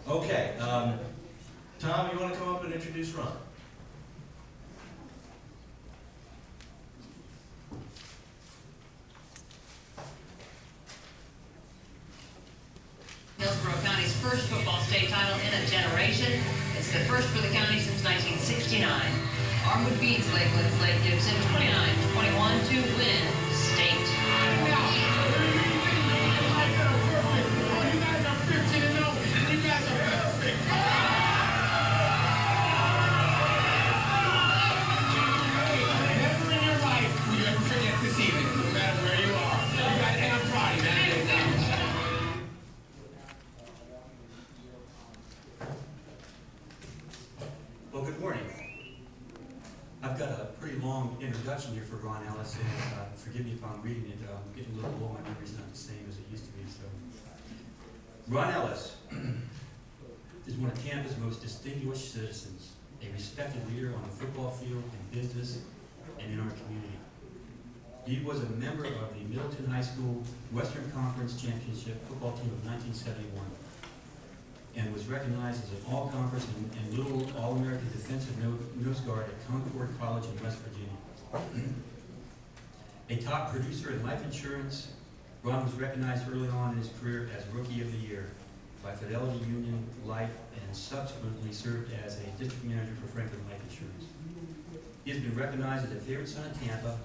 Okay, Tom, you want to come up and introduce Ron? Hillsborough County's first football state title in a generation. It's the first for the county since 1969. Armwood beats Lakeland's Lake Gibson 29-21 to win state. Well, good morning. I've got a pretty long introduction here for Ron Ellis, and forgive me if I'm reading it. I'm getting a little low. My memory's not the same as it used to be. So, Ron Ellis is one of Tampa's most distinguished citizens, a respected leader on the football field, in business, and in our community. He was a member of the Middleton High School Western Conference Championship football team of 1971. And was recognized as an all-conference and Little All-American Defensive Nose Guard at Concord College in West Virginia. A top producer in life insurance, Ron was recognized early on in his career as Rookie of the Year by Fidelity Union Life and subsequently served as a district manager for Franklin Life Insurance. He has been recognized as a favorite son of Tampa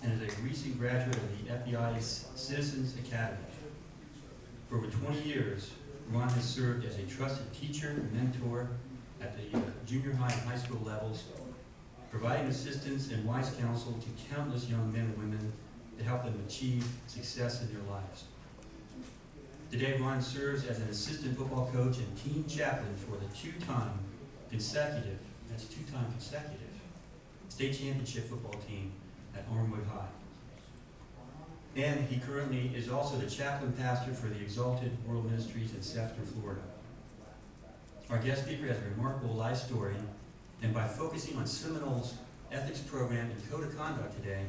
and as a recent graduate of the FBI's Citizens Academy. For over 20 years, Ron has served as a trusted teacher and mentor at the junior high and high school levels, providing assistance and wise counsel to countless young men and women to help them achieve success in their lives. Today, Ron serves as an assistant football coach and team chaplain for the two-time consecutive state championship football team at Armwood High. And he currently is also the chaplain pastor for the Exalted World Ministries in Sefter, Florida. Our guest speaker has a remarkable life story, and by focusing on Seminole's ethics program and code of conduct today,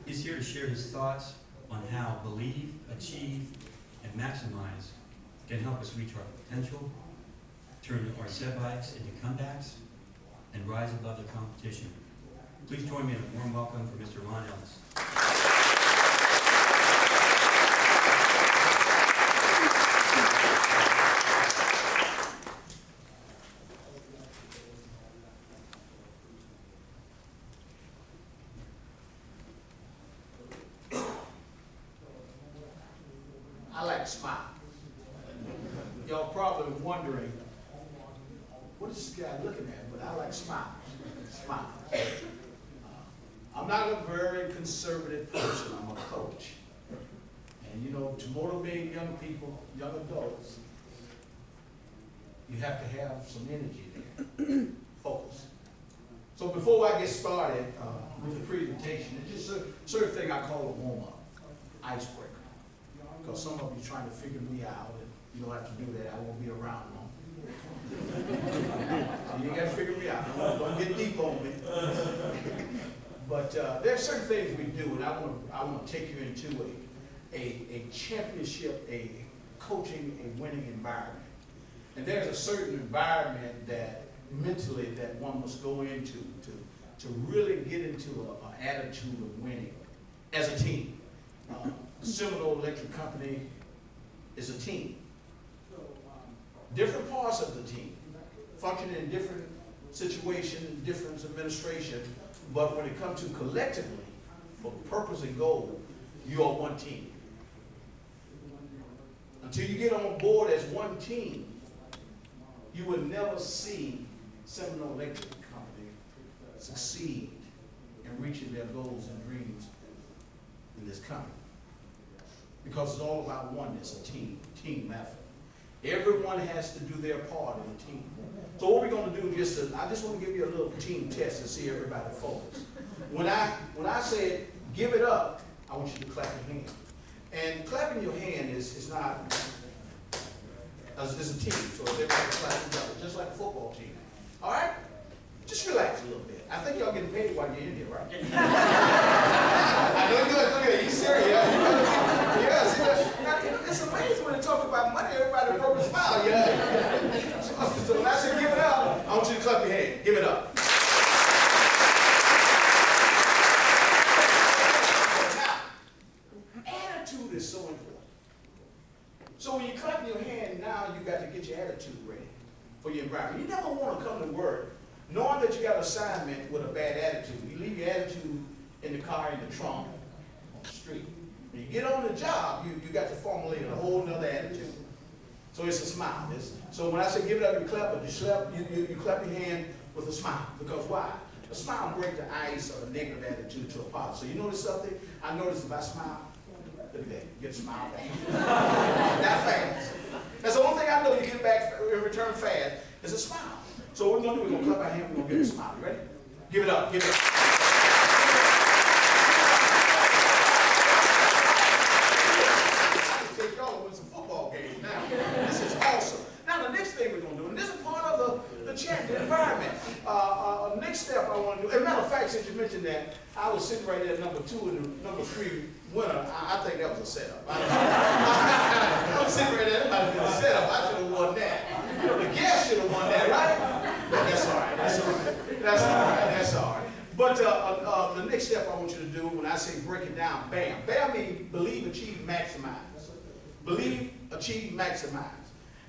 he's here to share his thoughts on how believe, achieve, and maximize can help us reach our potential, turn our setbacks into comebacks, and rise above the competition. Please join me in a warm welcome for Mr. Ron Ellis. I like to smile. Y'all probably wondering, what is this guy looking at? But I like to smile. Smile. I'm not a very conservative person. I'm a coach. And you know, to motivate young people, young adults, you have to have some energy there. Focus. So before I get started with the presentation, it's just a certain thing I call a warm-up, icebreaker. Because some of you trying to figure me out, and you don't have to do that. I won't be around long. You got to figure me out. Don't get deep on me. But there are certain things we do, and I want to take you into a championship, a coaching, a winning environment. And there's a certain environment that mentally that one must go into to really get into an attitude of winning as a team. Seminole Electric Company is a team. Different parts of the team function in different situations, different administration, but when it comes to collectively, for purpose and goal, you are one team. Until you get on board as one team, you will never see Seminole Electric Company succeed in reaching their goals and dreams in this country. Because it's all about oneness, a team effort. Everyone has to do their part in the team. So what we're going to do I just want to give you a little team test to see everybody focus. When I say give it up, I want you to clap your hand. And clapping your hand is not, it's a team, so everybody clap together, just like a football team. All right? Just relax a little bit. I think y'all getting paid while you're in here, right? I know you're look at you serious. Yes. Now, it's amazing when they talk about money, everybody broke a smile. assignment with a bad attitude. You leave your attitude in the car, in the trunk, on the street. When you get on the job, you got to formulate a whole nother attitude. So it's a smile. So when I say give it up, you clap, but you clap your hand with a smile. Because why? A smile breaks the ice of a negative attitude to a positive. So you notice something? I notice if I smile, look at that, you get a smile back. That fast. That's the only thing I know you get back in return fast is a smile. So what we're going to do, we're going to clap our hand, we're going to give it a smile. You ready? Give it up, give it up. Take y'all to win some football games now. This is awesome. Now the next thing we're going to do, and this is part of the champion environment. Next step I want to do, as a matter of fact, since you mentioned that, I was sitting right there at number 2 and the number 3 winner. I think that was a setup. I was sitting right there, that might have been a setup. I should have won that. You know, the guest should have won that, right? But that's all right, that's all right. That's all right, that's all right. But the next step I want you to do, when I say break it down, BAM. BAM means believe, achieve, maximize. Believe, achieve, maximize.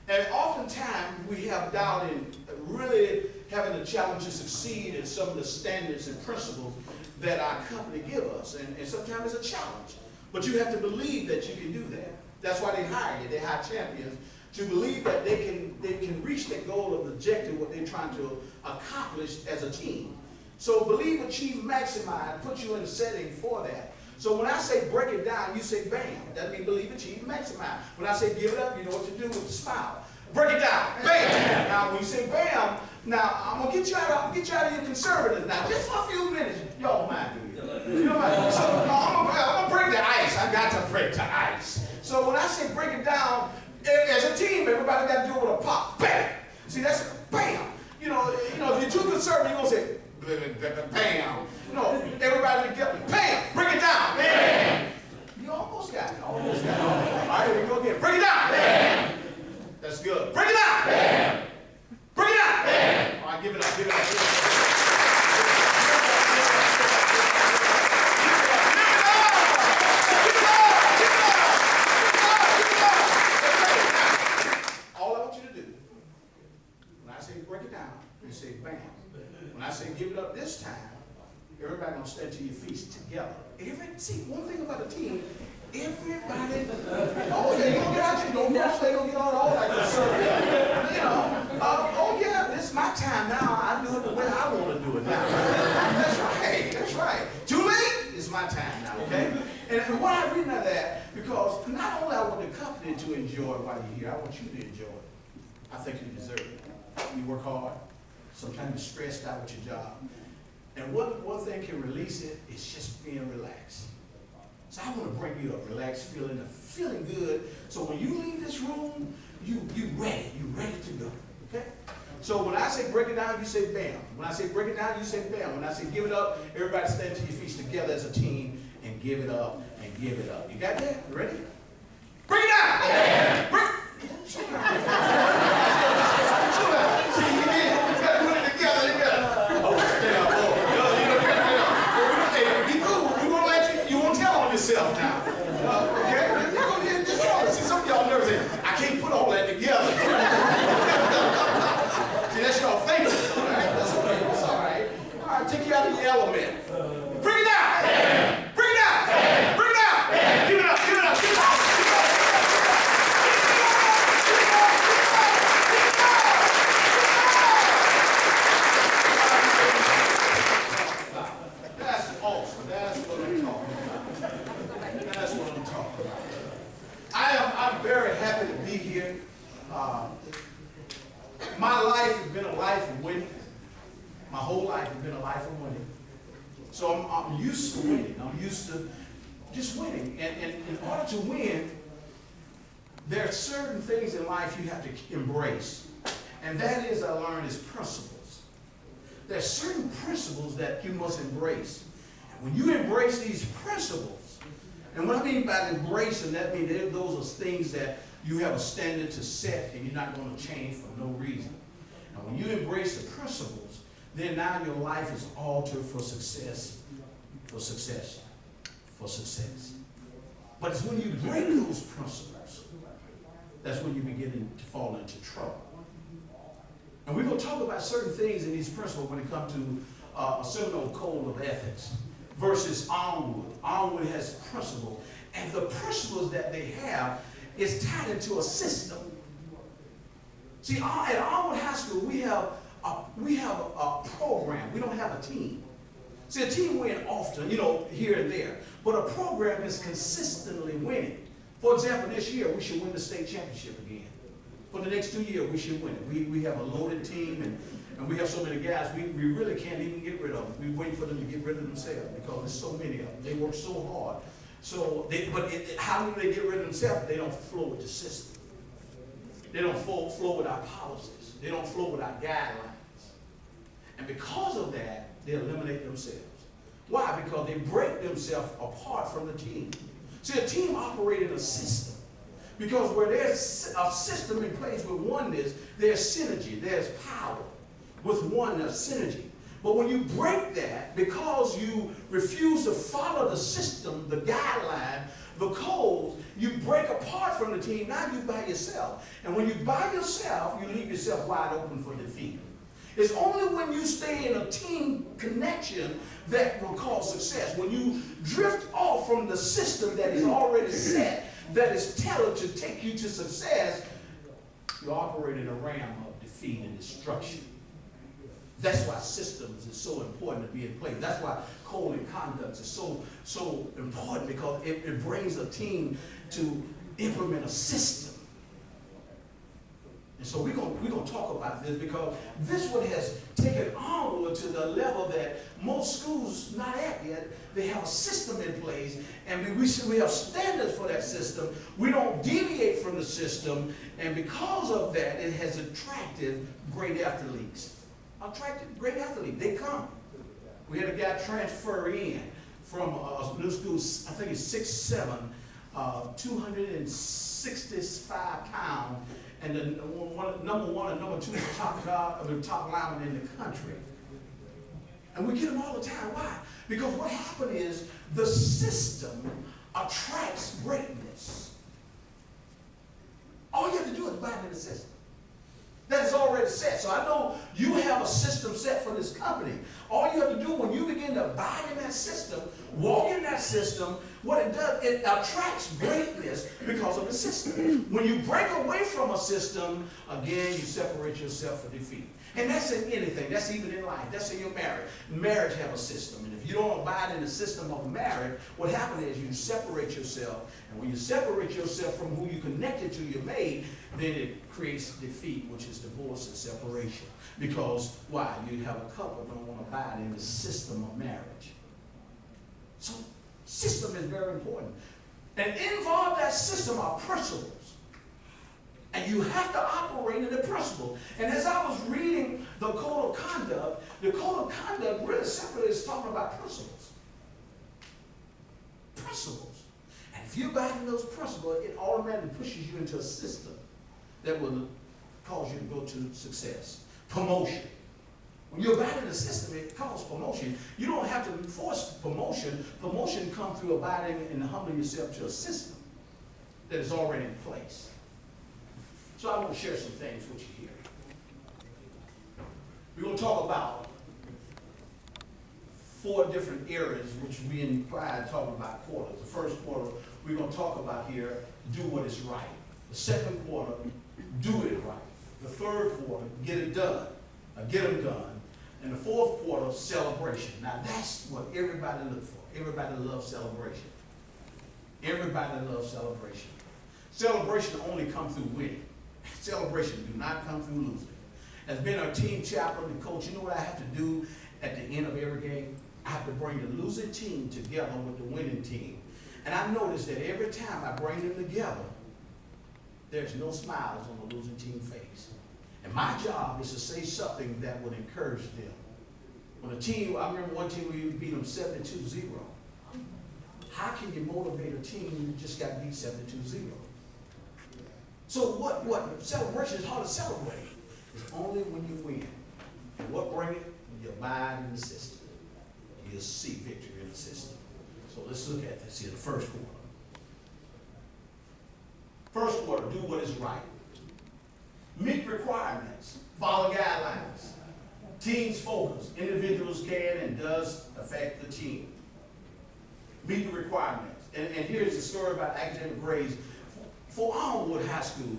And oftentimes we have doubt in really having a challenge to succeed in some of the standards and principles that our company give us. And sometimes it's a challenge. But you have to believe that you can do that. That's why they hire you. They hire champions to believe that they can reach that goal of the objective, what they're trying to accomplish as a team. So believe, achieve, maximize, put you in a setting for that. So when I say break it down, you say BAM. That means believe, achieve, maximize. When I say give it up, you know what to do with the smile. Break it down, BAM. Now when you say BAM, now I'm gonna get you out of your conservative now, just for a few minutes. Y'all mind, do you? You know what? So I'm gonna break the ice. I got to break the ice. So when I say break it down, as a team, everybody got to do it with a pop. BAM. See, that's BAM. You know, if you're too conservative, you're gonna say BAM. No, everybody together. BAM! Break it down! BAM! You almost got it. Almost got it. All right, here we go again. Break it down! BAM! That's good. Break it down! BAM! Break it down! BAM! All right, give it up, give it up, give it up. All I want you to do, when I say break it down, you say BAM. When I say give it up this time, everybody gonna stand to your feet together. See, one thing about a team, everybody, oh yeah, you gonna get out your don't rush, they gonna get all that conservative. You know, oh yeah, this is my time now. I do it the way I want to do it now. That's right, that's right. Too late, it's my time now, okay? And why I read out of that, because not only I want the company to enjoy while you're here, I want you to enjoy it. I think you deserve it. You work hard, sometimes you're stressed out with your job. And one thing can release it is just being relaxed. So I want to bring you a relaxed feeling, good. So when you leave this room, you ready to go. Okay? So when I say break it down, you say BAM. When I say break it down, you say BAM. When I say give it up, everybody stand to your feet together as a team and give it up and give it up. You got that? You ready? Break it down! BAM! Break. See, you gotta put it together. You gotta. Yourself now. Okay? Just see, some of y'all nervous. I can't put all that together. See, that's y'all thinking. All right? That's okay. That's all right. All right, take you out of your element. Bring it down. Bring it down. Bring it down. Give it up. Give it up. Give it up. That's awesome. That's what I'm talking about. That's what I'm talking about. I'm very happy to be here. My life has been a life of winning. My whole life has been a life of winning. So I'm used to winning. I'm used to just winning. And in order to win, there are certain things in life you have to embrace. And that is, I learned, is principles. There are certain principles that you must embrace. And when you embrace these principles, and what I mean by embracing, that means those are things that you have a standard to set and you're not going to change for no reason. And when you embrace the principles, then now your life is altered for success, for success, for success. But it's when you break those principles, that's when you begin to fall into trouble. And we're going to talk about certain things in these principles when it comes to a Seminole code of ethics versus Armwood. Armwood has principles, and the principles that they have is tied into a system. See, at Armwood High School, we have a program. We don't have a team. See, a team wins often, here and there, but a program is consistently winning. For example, this year, we should win the state championship again. For the next 2 years, we should win it. We have a loaded team, and we have so many guys, we really can't even get rid of them. We wait for them to get rid of themselves because there's so many of them. They work so hard. How do they get rid of themselves? They don't flow with the system. They don't flow with our policies. They don't flow with our guidelines. And because of that, they eliminate themselves. Why? Because they break themselves apart from the team. See, a team operates in a system. Because where there's a system in place with oneness, there's synergy, there's power. With oneness, synergy. But when you break that, because you refuse to follow the system, the guideline, the codes, you break apart from the team. Now you're by yourself. And when you're by yourself, you leave yourself wide open for defeat. It's only when you stay in a team connection that will cause success. When you drift off from the system that is already set, that is tailored to take you to success, you operate in a realm of defeat and destruction. That's why systems is so important to be in place. That's why code and conduct is so important, because it brings a team to implement a system. And so we're going to talk about this, because this one has taken onward to the level that most schools not at yet. They have a system in place, and we have standards for that system. We don't deviate from the system, and because of that, it has attracted great athletes. They come. We had a guy transfer in from a new school, I think it's 6'7", 265 pounds, and the number one and number two top lineman in the country. And we get them all the time. Why? Because what happened is the system attracts greatness. All you have to do is buy into the system. That is already set. So I know you have a system set for this company. All you have to do when you begin to abide in that system, walk in that system, what it does, it attracts greatness because of the system. When you break away from a system, again, you separate yourself for defeat. And that's in anything. That's even in life. That's in your marriage. Marriage have a system. And if you don't abide in the system of marriage, what happens is you separate yourself. And when you separate yourself from who you connected to, your mate, then it creates defeat, which is divorce and separation. Because why? You have a couple that don't want to abide in the system of marriage. So system is very important. And involved that system are principles. And you have to operate in the principle. And as I was reading the code of conduct really simply is talking about principles. Principles. And if you abide in those principles, it automatically pushes you into a system that will cause you to go to success. Promotion. When you abide in the system, it causes promotion. You don't have to force promotion. Promotion comes through abiding and humbling yourself to a system that is already in place. So I want to share some things with you here. We're going to talk about 4 different areas which we in pride talking about quarters. The first quarter we're going to talk about here, do what is right. The second quarter, do it right. The third quarter, get it done. Get them done. And the fourth quarter, celebration. Now that's what everybody looks for. Everybody loves celebration. Everybody loves celebration. Celebration only comes through winning. Celebration do not come through losing. As being our team chaplain and coach, you know what I have to do at the end of every game? I have to bring the losing team together with the winning team. And I notice that every time I bring them together, there's no smiles on the losing team face. And my job is to say something that would encourage them. When a team, I remember one team we beat them 72-0. How can you motivate a team when you just got beat 72-0? So what celebration is hard to celebrate. It's only when you win. And what bring it? You abide in the system. You'll see victory in the system. So let's look at this here, the first quarter. First quarter, do what is right. Meet requirements. Follow guidelines. Teams focus. Individuals can and does affect the team. Meet the requirements. And here's the story about academic grades. For Armwood High School,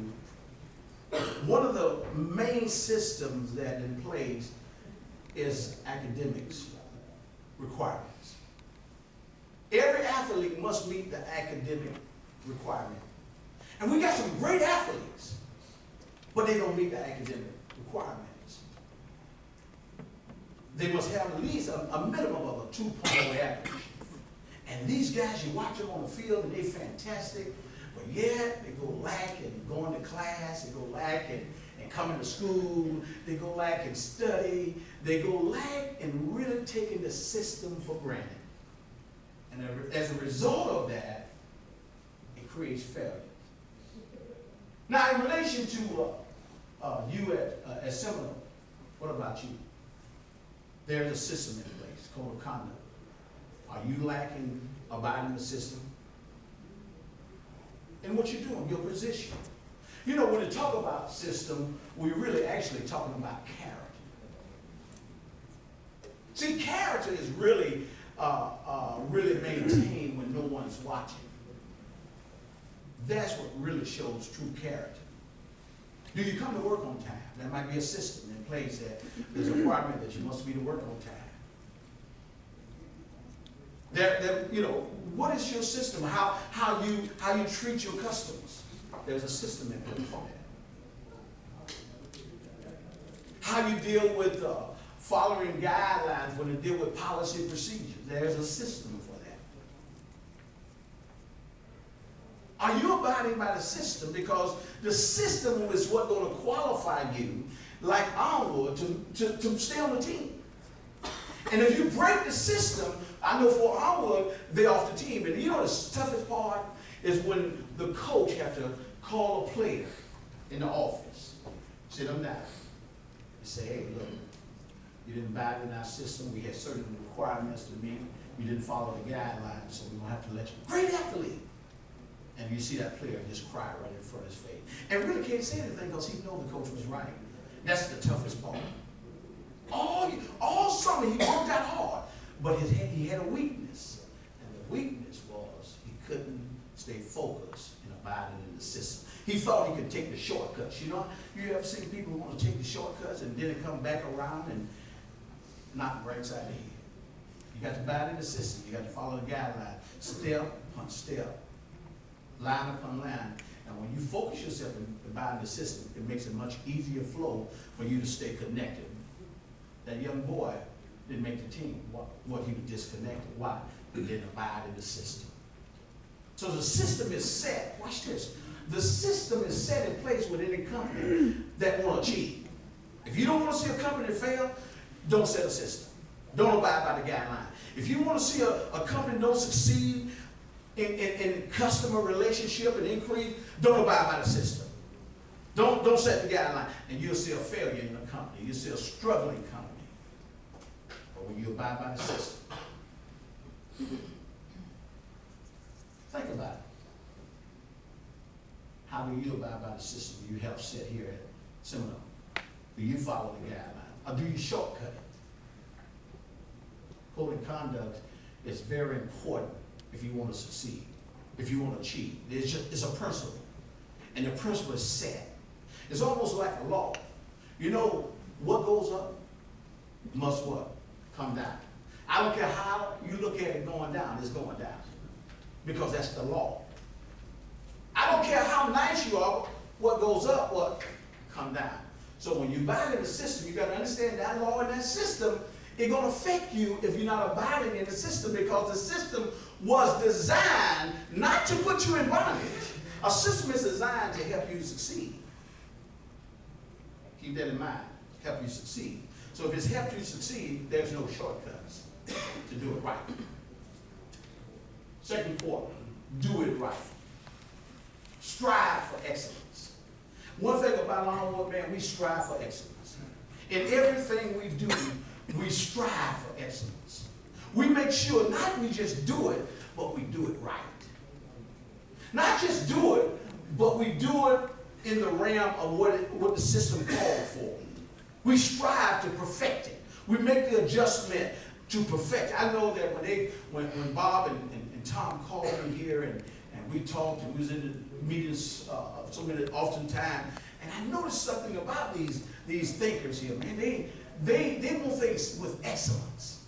one of the main systems that in place is academics requirements. Every athlete must meet the academic requirement. And we got some great athletes, but they don't meet the academic requirements. They must have at least a minimum of a 2.0 average. And these guys, you watch them on the field and they're fantastic, but yet they go lack in going to class, they go lack in coming to school, they go lack in study, they go lack in really taking the system for granted. And as a result of that, it creates failure. Now, in relation to you at Seminole, what about you? There's a system in place, code of conduct. Are you lacking abiding the system? And what you're doing, your position. You know, when we talk about system, we're really actually talking about character. See, character is really maintained when no one's watching. That's what really shows true character. Do you come to work on time? There might be a system in place that there's a requirement that you must be to work on time. What is your system? How you treat your customers? There's a system in place for that. How you deal with following guidelines when you deal with policy and procedures? There's a system for that. Are you abiding by the system? Because the system is what's going to qualify you, like Armwood, to stay on the team. And if you break the system, I know for Armwood, they're off the team. And you know the toughest part is when the coach has to call a player in the office, sit them down, and say, hey, look, you didn't abide in our system. We had certain requirements to meet. You didn't follow the guidelines, so we're going to have to let you. Great athlete. And you see that player just cry right in front of his face. And really can't say anything because he knows the coach was right. That's the toughest part. All summer he worked out hard, but he had a weakness. And the weakness was he couldn't stay focused and abiding in the system. He thought he could take the shortcuts. You know, you ever seen people who want to take the shortcuts and then it come back around and knock right side of the head? You got to abide in the system. You got to follow the guidelines. Step upon step. Line upon line. And when you focus yourself and abide in the system, it makes a much easier flow for you to stay connected. That young boy didn't make the team. What he was disconnected. Why? He didn't abide in the system. So the system is set. Watch this. The system is set in place within a company that want to achieve. If you don't want to see a company fail, don't set a system. Don't abide by the guideline. If you want to see a company don't succeed in customer relationship and increase, don't abide by the system. Don't set the guideline. And you'll see a failure in the company. You'll see a struggling company. But when you abide by the system, think about it. How do you abide by the system you help set here at Seminole? Do you follow the guidelines? Or do you shortcut it? Code of conduct is very important if you want to succeed, if you want to achieve. It's a principle. And the principle is set. It's almost like a law. You know, what goes up must what? Come down. I don't care how you look at it going down, it's going down. Because that's the law. I don't care how nice you are, what goes up, what come down. So when you abide in the system, you got to understand that law and that system, it's going to affect you if you're not abiding in the system, because the system was designed not to put you in bondage. A system is designed to help you succeed. Keep that in mind, help you succeed. So if it's helped you succeed, there's no shortcuts to do it right. Second point, do it right. Strive for excellence. One thing about Armwood, man, we strive for excellence. In everything we do, we strive for excellence. We make sure not we just do it, but we do it right. Not just do it, but we do it in the realm of what the system called for. We strive to perfect it. We make the adjustment to perfect it. I know that when Bob and Tom called me here and we talked and we was in the meetings oftentimes, and I noticed something about these thinkers here, man. They want things with excellence.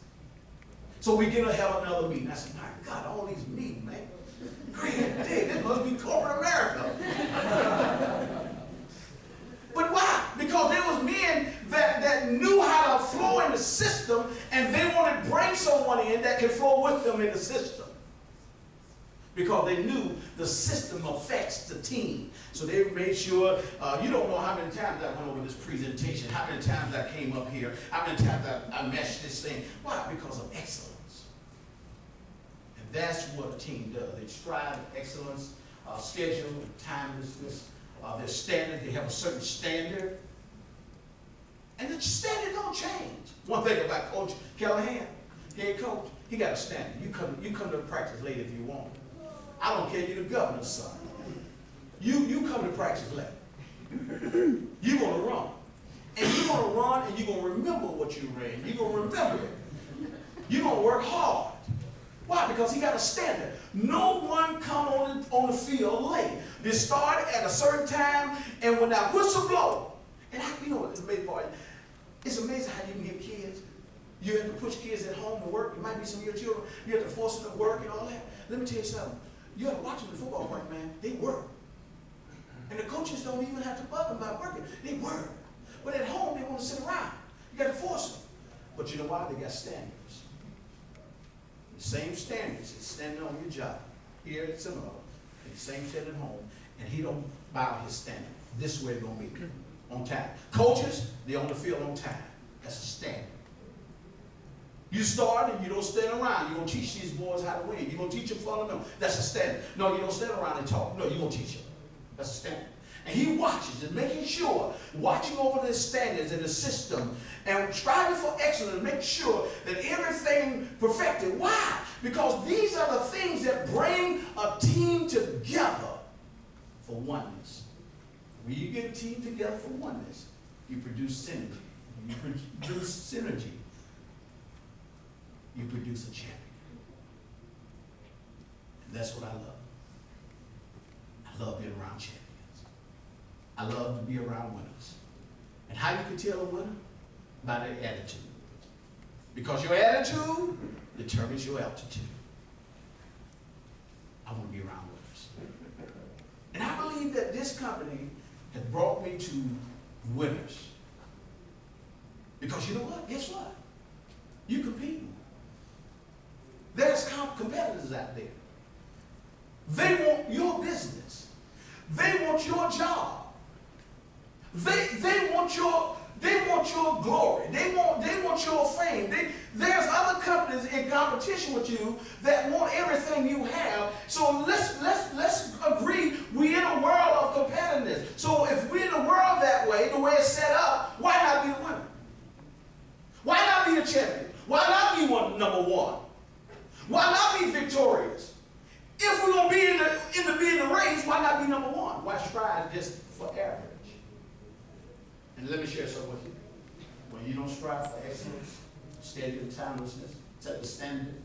So we get to have another meeting. I said, my God, all these meetings, man. Great day, this must be corporate America. But why? Because there was men that knew how to flow in the system, and they wanted to bring someone in that can flow with them in the system. Because they knew the system affects the team. So they made sure, you don't know how many times I went over this presentation, how many times I came up here, how many times I meshed this thing. Why? Because of excellence. And that's what a team does. They strive for excellence, schedule, timelessness, their standard. They have a certain standard. And the standard don't change. One thing about Coach Callahan, head coach, he got a standard. You come to practice late if you want. I don't care, you're the governor's son. You come to practice late. You're going to run. And you're going to run and you're going to remember what you ran. You're going to remember it. You're going to work hard. Why? Because he got a standard. No one come on the field late. They start at a certain time, and when that whistle blow, and you know what the amazing part is? It's amazing how you can get kids. You have to push kids at home to work. It might be some of your children. You have to force them to work and all that. Let me tell you something. You have to watch them in football work, man. They work. And the coaches don't even have to bug them about working. They work. But at home, they want to sit around. You got to force them. But you know why? They got standards. The same standards that's standing on your job here at Seminole. The same standard at home. And he don't bow his standard. This way it's going to be. On time. Coaches, they on the field on time. That's a standard. You start and you don't stand around. You're going to teach these boys how to win. You're going to teach them fundamentals. That's a standard. No, you don't stand around and talk. No, you're going to teach them. That's a standard. And he watches and making sure, watching over the standards and the system and striving for excellence, make sure that everything perfected. Why? Because these are the things that bring a team together for oneness. When you get a team together for oneness, you produce synergy. You produce synergy. You produce a champion. And that's what I love. I love being around champions. I love to be around winners. And how you can tell a winner? By their attitude. Because your attitude determines your altitude. I want to be around winners. And I believe that this company has brought me to winners. Because you know what? Guess what? You compete. There's competitors out there. They want your business. They want your job. They want your glory. They want your fame. There's other companies in competition with you that want everything you have. So let's agree we're in a world of competitiveness. So if we're in a world that way, the way it's set up, why not be the winner? Why not be a champion? Why not be number one? Why not be victorious? If we're going to be in the race, why not be number one? Why strive just for average? And let me share something with you. When you don't strive for excellence, schedule, timelessness, set the standard,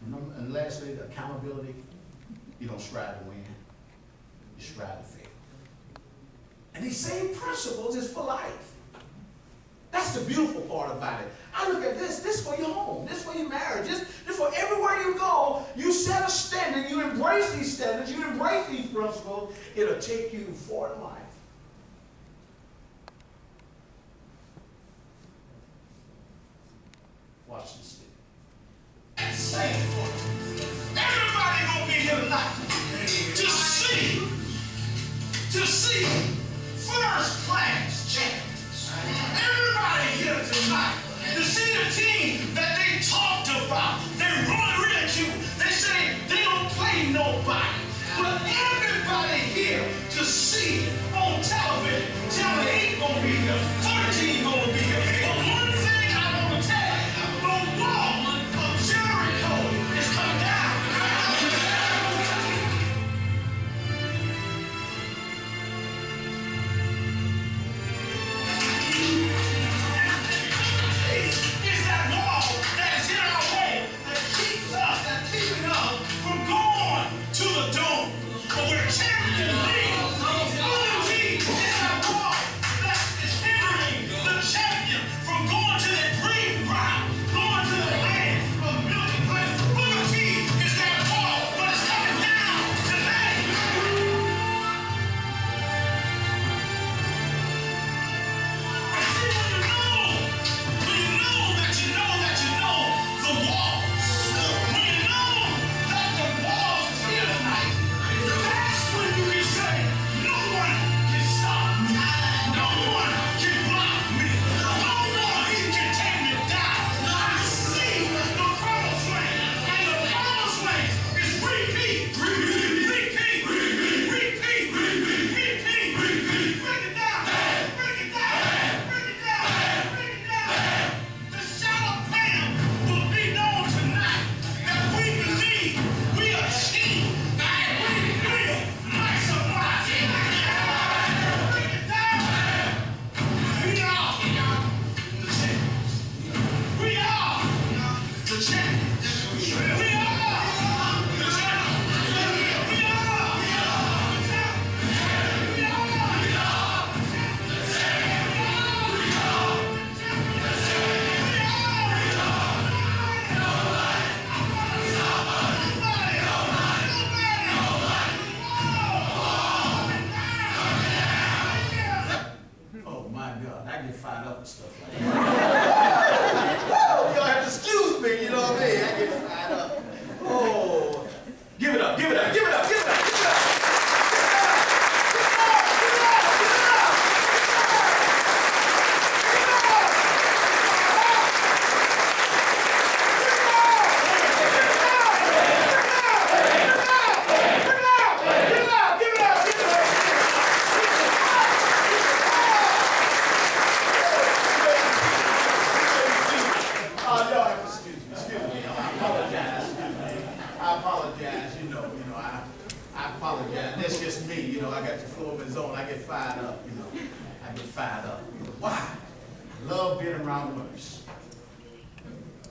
and lastly, the accountability, you don't strive to win. You strive to fail. And these same principles is for life. That's the beautiful part about it. I look at this for your home, this for your marriage, this for everywhere you go. You set a standard, you embrace these standards, you embrace these principles, it'll take you far in life. Watch this thing. Say it for me. Everybody gonna be here tonight to see first class champions. Everybody here tonight to see the team that they talked about. They really ridicule. They say they don't play nobody. But everybody here to see on television. Channel 8 gonna be here. 13 gonna be here. But one thing I want to tell you, the wall of Jericho is coming down. apologize, I apologize. That's just me, I got the floor of zone. I get fired up, I get fired up. Why? I love being around winners.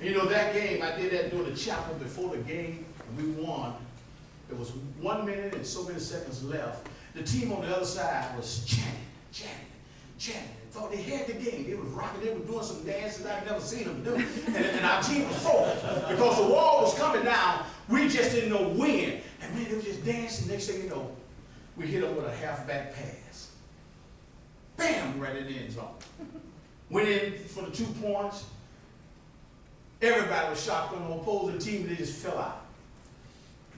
That game, I did that during the chapel before the game, and we won. There was 1 minute and so many seconds left. The team on the other side was chanting. Thought they had the game. They was rocking. They were doing some dances I've never seen them do. And our team was focused because the wall was coming down. We just didn't know when. And man, they were just dancing. Next thing you know, we hit them with a halfback pass. Bam, right in the end zone. Went in for the 2 points. Everybody was shocked on the opposing team. They just fell out.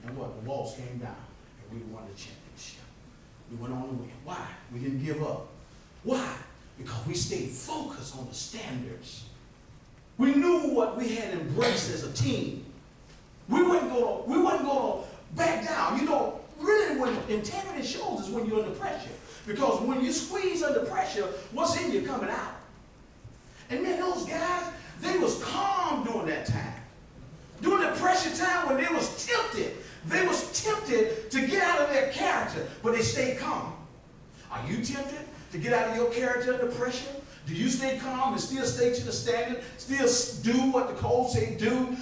And what? The walls came down, and we won the championship. We went on to win. Why? We didn't give up. Why? Because we stayed focused on the standards. We knew what we had embraced as a team. We wasn't going to back down. Really when integrity shows is when you're under pressure. Because when you squeeze under pressure, what's in you coming out? And man, those guys, they was calm during that time. During the pressure time when they was tempted to get out of their character, but they stayed calm. Are you tempted to get out of your character under pressure? Do you stay calm and still stay to the standard, still do what the code say do?